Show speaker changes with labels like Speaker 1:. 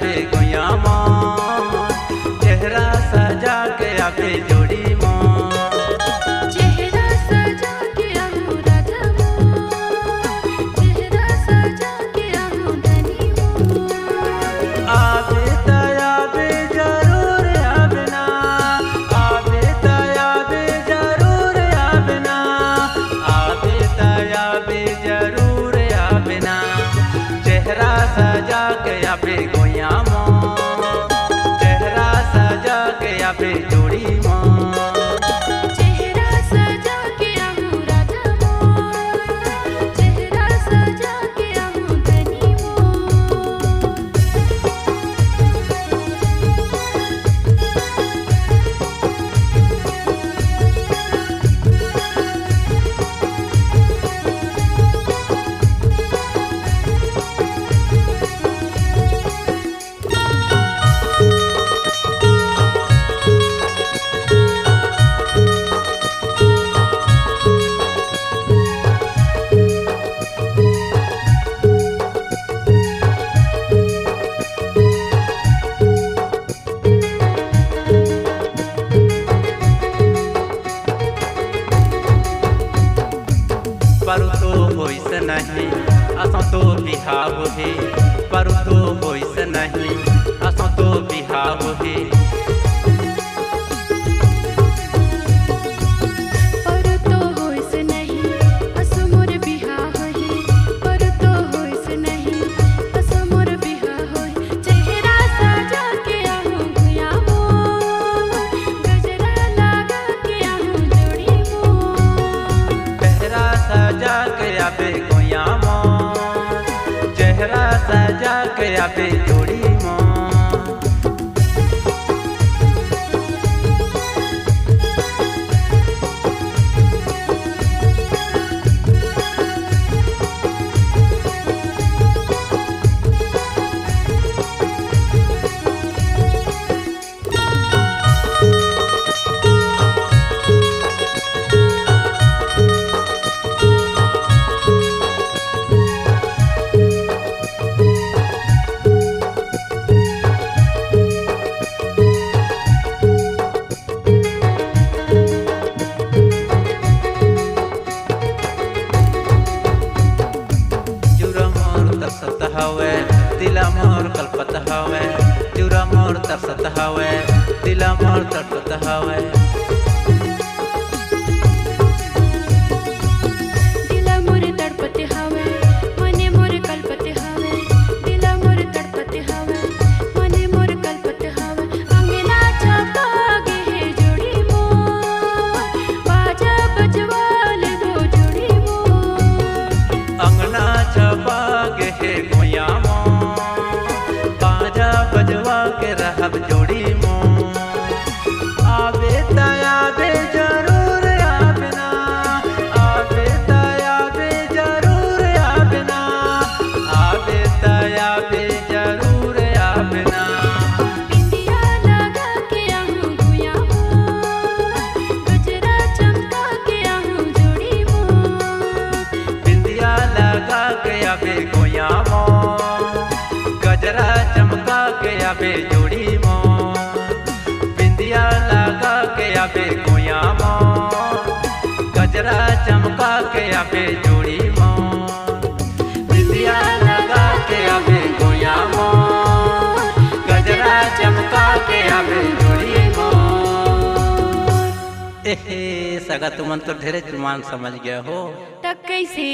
Speaker 1: आवे गोया माँ, चेहरा सजा के आवे जोड़ी माँ।
Speaker 2: चेहरा सजा के आहूँ राधा मों, चेहरा सजा के आहूँ धनी मों।
Speaker 1: आवे तयावे जरूर आवे ना, आवे तयावे जरूर आवे ना, आवे तयावे जरूर आवे ना। चेहरा सजा के आवे गोया माँ, चेहरा सजा के आवे जोड़ी माँ।
Speaker 2: चेहरा सजा के आहूँ राधा मों, चेहरा सजा के आहूँ धनी मों।
Speaker 1: परु तो होइस नहीं असों तो बिहाव हे, परु तो होइस नहीं असों तो बिहाव हे।
Speaker 2: पर तो होइस नहीं असो मोर बिहाव है, पर तो होइस नहीं असो मोर बिहाव है। चेहरा सजा के आहूँ गोया मों, गजरा लगा के आहूँ जोड़ी मों।
Speaker 1: चेहरा सजा के आवे गोया माँ, चेहरा सजा के आवे जोड़ी माँ। चूरा मोर तरसत हवे दिला मोर कल्पत हवे, चूरा मोर तरसत हवे दिला मोर तड़पत हवे।
Speaker 2: दिला मोर तड़पते हवे मने मोर कल्पते हवे, दिला मोर तड़पते हवे मने मोर कल्पते हवे। अंगना छपा गे है जोड़ी मों, बाजा बजवाल दो जोड़ी मों।
Speaker 1: अंगना छपा के हे गोया माँ, बाजा बजवा के रहब जोड़ी माँ। आवे तयावे जरूर आवे ना, आवे तयावे जरूर आवे ना, आवे तयावे जरूर आवे ना।
Speaker 2: बिंदिया लगा के आहूँ गोया मों, गजरा चमका के आहूँ जोड़ी मों।
Speaker 1: बिंदिया लगा के आवे गोया माँ, गजरा चमका के आवे जोड़ी माँ। बिंदिया लगा के आवे गोया माँ, गजरा चमका के आवे जोड़ी माँ। बिंदिया लगा के आवे गोया माँ, गजरा चमका के आवे जोड़ी माँ। एहे सगा तुमन तो ढेरे चुमान समझ गया हो।
Speaker 2: तक कैसे